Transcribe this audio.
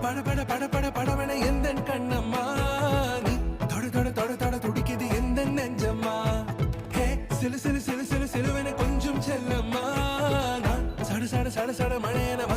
பட பட பட படவன எந்த கண்ணம்மா நீ தொட தொட தொட தொட துடிக்குது எந்த நெஞ்சம்மா ஹே சிலு சிலு சிலு சிலு சிலுவன கொஞ்சம் செல்லம்மா நான் சட சட சட சட மழையன